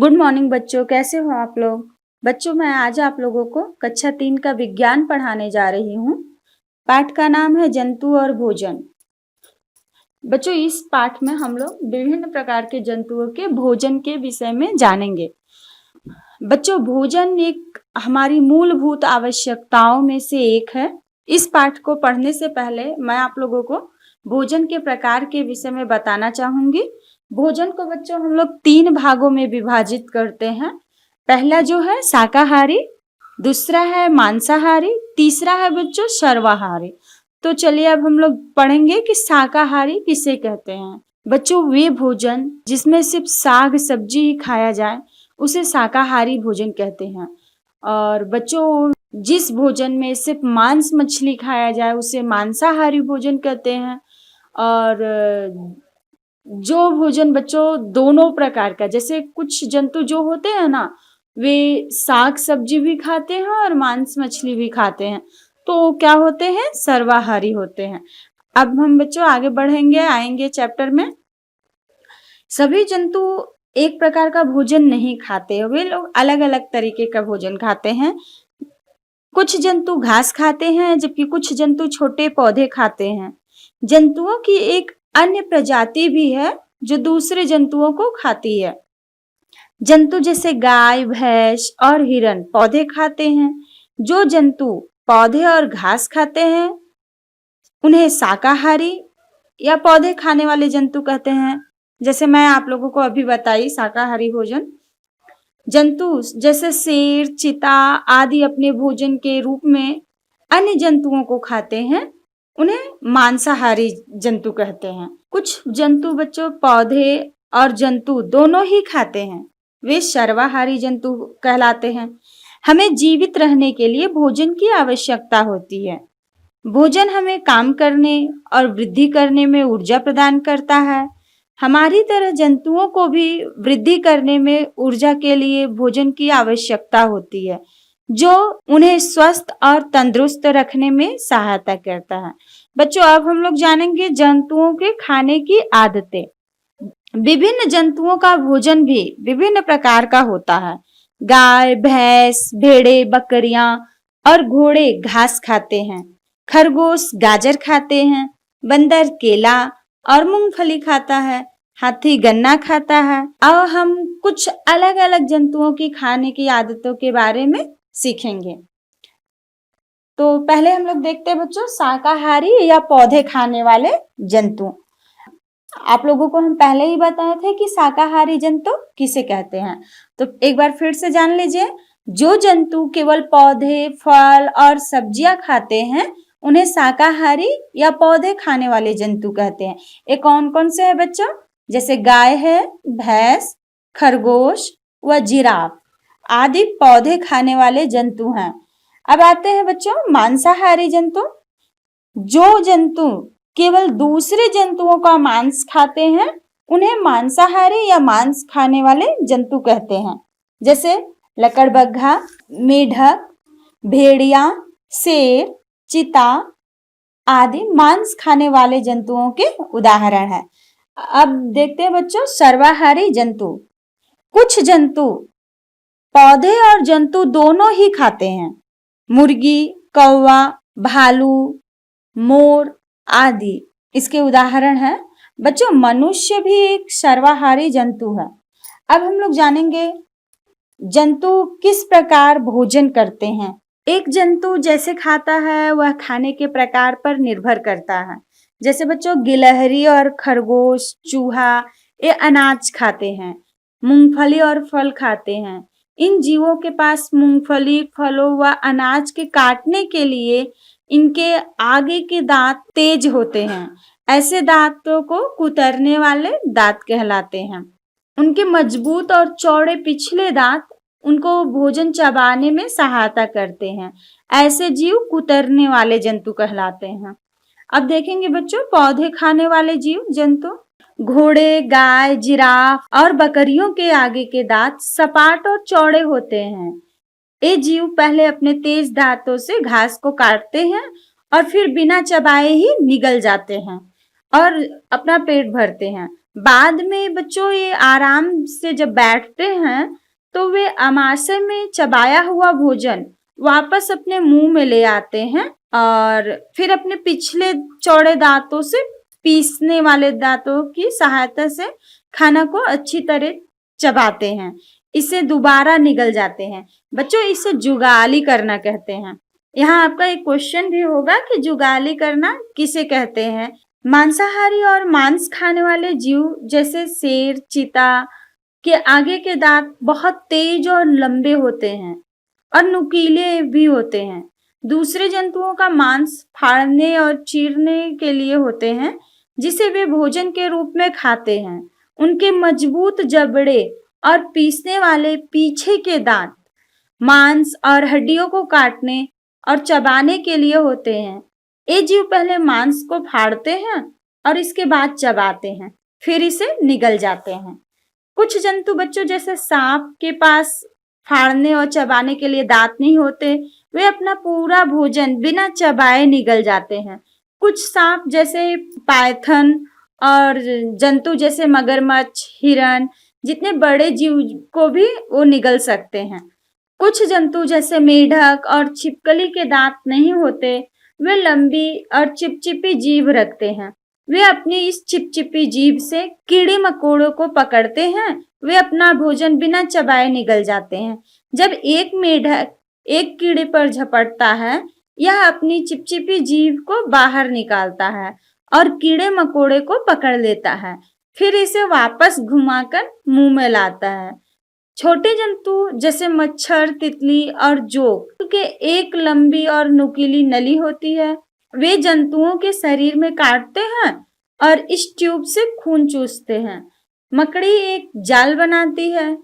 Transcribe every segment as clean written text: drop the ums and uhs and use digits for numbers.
Good morning बच्चों, कैसे हो आप लोग। बच्चों, मैं आज आप लोगों को कक्षा 3 का विज्ञान पढ़ाने जा रही हूँ। पाठ का नाम है जंतु और भोजन। बच्चों, इस पाठ में हम लोग विभिन्न प्रकार के जंतुओं के भोजन के विषय में जानेंगे। बच्चों, भोजन एक हमारी मूलभूत आवश्यकताओं में से एक है। इस पाठ को पढ़ने से पहले मैं आप लोगों को भोजन के प्रकार के विषय में बताना चाहूंगी। भोजन को बच्चों हम लोग 3 भागों में विभाजित करते हैं। पहला जो है शाकाहारी, दूसरा है मांसाहारी, तीसरा है बच्चों सर्वाहारी। तो चलिए अब हम लोग पढ़ेंगे कि शाकाहारी किसे कहते हैं। बच्चों, वे भोजन जिसमें सिर्फ साग सब्जी ही खाया जाए उसे शाकाहारी भोजन कहते हैं। और बच्चों, जिस भोजन में सिर्फ मांस मछली खाया जाए उसे मांसाहारी भोजन कहते हैं। और जो भोजन बच्चों दोनों प्रकार का, जैसे कुछ जंतु जो होते हैं ना, वे साग सब्जी भी खाते हैं और मांस मछली भी खाते हैं, तो क्या होते हैं, सर्वाहारी होते हैं। अब हम बच्चों आगे बढ़ेंगे, आएंगे चैप्टर में। सभी जंतु एक प्रकार का भोजन नहीं खाते, वे लोग अलग अलग तरीके का भोजन खाते हैं। कुछ जंतु घास खाते हैं जबकि कुछ जंतु छोटे पौधे खाते हैं। जंतुओं की एक अन्य प्रजाति भी है जो दूसरे जंतुओं को खाती है। जंतु जैसे गाय, भैंस और हिरन पौधे खाते हैं। जो जंतु पौधे और घास खाते हैं उन्हें शाकाहारी या पौधे खाने वाले जंतु कहते हैं। जैसे मैं आप लोगों को अभी बताई शाकाहारी भोजन। जंतु जैसे शेर, चीता आदि अपने भोजन के रूप में अन्य जंतुओं को खाते हैं, उन्हें मांसाहारी जंतु कहते हैं। कुछ जंतु बच्चों पौधे और जंतु दोनों ही खाते हैं, वे सर्वाहारी जंतु कहलाते हैं। हमें जीवित रहने के लिए भोजन की आवश्यकता होती है। भोजन हमें काम करने और वृद्धि करने में ऊर्जा प्रदान करता है। हमारी तरह जंतुओं को भी वृद्धि करने में ऊर्जा के लिए भोजन की आवश्यकता होती है, जो उन्हें स्वस्थ और तंदुरुस्त रखने में सहायता करता है। बच्चों, अब हम लोग जानेंगे जंतुओं के खाने की आदतें। विभिन्न जंतुओं का भोजन भी विभिन्न प्रकार का होता है। गाय, भैंस, भेड़ें, बकरियां और घोड़े घास खाते हैं। खरगोश गाजर खाते हैं। बंदर केला और मूंगफली खाता है। हाथी गन्ना खाता है। अब हम कुछ अलग अलग जंतुओं की खाने की आदतों के बारे में सीखेंगे। तो पहले हम लोग देखते हैं बच्चों शाकाहारी या पौधे खाने वाले जंतु। आप लोगों को हम पहले ही बताए थे कि शाकाहारी जंतु किसे कहते हैं, तो एक बार फिर से जान लीजिए। जो जंतु केवल पौधे, फल और सब्जियां खाते हैं उन्हें शाकाहारी या पौधे खाने वाले जंतु कहते हैं। ये कौन कौन से है बच्चों? जैसे गाय है, भैंस, खरगोश व जिराफ आदि पौधे खाने वाले जंतु हैं। अब आते हैं बच्चों मांसाहारी जंतु। जो जंतु केवल दूसरे जंतुओं का मांस खाते हैं उन्हें मांसाहारी या मांस खाने वाले जंतु कहते हैं। जैसे लकड़बग्घा, मेढक, भेड़िया, शेर, चीता आदि मांस खाने वाले जंतुओं के उदाहरण हैं। अब देखते हैं बच्चों सर्वाहारी जंतु। कुछ जंतु पौधे और जंतु दोनों ही खाते हैं। मुर्गी, कौवा, भालू, मोर आदि इसके उदाहरण हैं। बच्चों, मनुष्य भी एक सर्वाहारी जंतु है। अब हम लोग जानेंगे जंतु किस प्रकार भोजन करते हैं। एक जंतु जैसे खाता है वह खाने के प्रकार पर निर्भर करता है। जैसे बच्चों गिलहरी और खरगोश, चूहा ये अनाज खाते हैं। मूंगफली और फल खाते हैं। इन जीवों के पास मूंगफली, फलों व अनाज के काटने के लिए इनके आगे के दांत तेज होते हैं। ऐसे दांतों को कुतरने वाले दांत कहलाते हैं। उनके मजबूत और चौड़े पिछले दांत उनको भोजन चबाने में सहायता करते हैं। ऐसे जीव कुतरने वाले जंतु कहलाते हैं। अब देखेंगे बच्चों पौधे खाने वाले जीव जंतु। घोड़े, गाय, जिराफ और बकरियों के आगे के दांत सपाट और चौड़े होते हैं। ये जीव पहले अपने तेज दांतों से घास को काटते हैं और फिर बिना चबाए ही निगल जाते हैं और अपना पेट भरते हैं। बाद में बच्चों ये आराम से जब बैठते हैं तो वे आमाशय में चबाया हुआ भोजन वापस अपने मुंह में ले आते हैं और फिर अपने पिछले चौड़े दांतों से पीसने वाले दांतों की सहायता से खाना को अच्छी तरह चबाते हैं। इसे दोबारा निगल जाते हैं। बच्चों इसे जुगाली करना कहते हैं। यहाँ आपका एक क्वेश्चन भी होगा कि जुगाली करना किसे कहते हैं। मांसाहारी और मांस खाने वाले जीव जैसे शेर, चीता के आगे के दांत बहुत तेज और लंबे होते हैं और नुकीले भी होते हैं। दूसरे जंतुओं का मांस फाड़ने और चीरने के लिए होते हैं, जिसे वे भोजन के रूप में खाते हैं। उनके मजबूत जबड़े और पीसने वाले पीछे के दांत मांस और हड्डियों को काटने और चबाने के लिए होते हैं। ये जीव पहले मांस को फाड़ते हैं और इसके बाद चबाते हैं, फिर इसे निगल जाते हैं। कुछ जंतु बच्चों जैसे सांप के पास फाड़ने और चबाने के लिए दांत नहीं होते, वे अपना पूरा भोजन बिना चबाए निगल जाते हैं। कुछ सांप जैसे पाइथन और जंतु जैसे मगरमच्छ, हिरन जितने बड़े जीव को भी वो निगल सकते हैं। कुछ जंतु जैसे मेढक और छिपकली के दांत नहीं होते, वे लंबी और चिपचिपी जीभ रखते हैं। वे अपनी इस चिपचिपी जीभ से कीड़े मकोड़ों को पकड़ते हैं। वे अपना भोजन बिना चबाए निगल जाते हैं। जब एक मेढक एक कीड़े पर झपटता है, यह अपनी चिपचिपी जीभ को बाहर निकालता है और कीड़े मकोड़े को पकड़ लेता है, फिर इसे वापस घुमाकर मुंह में लाता है। छोटे जंतु जैसे मच्छर, तितली और जोंक के एक लंबी और नुकीली नली होती है। वे जंतुओं के शरीर में काटते हैं और इस ट्यूब से खून चूसते हैं। मकड़ी एक जाल बनाती है।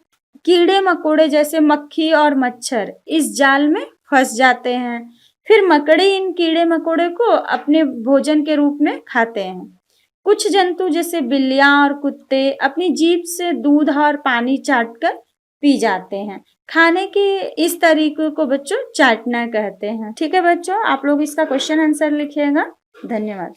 कीड़े मकोड़े जैसे मक्खी और मच्छर इस जाल में फंस जाते हैं। फिर मकड़ी इन कीड़े मकोड़े को अपने भोजन के रूप में खाते हैं। कुछ जंतु जैसे बिल्लियां और कुत्ते अपनी जीभ से दूध और पानी चाटकर पी जाते हैं। खाने के इस तरीके को बच्चों चाटना कहते हैं। ठीक है बच्चों, आप लोग इसका क्वेश्चन आंसर लिखिएगा। धन्यवाद।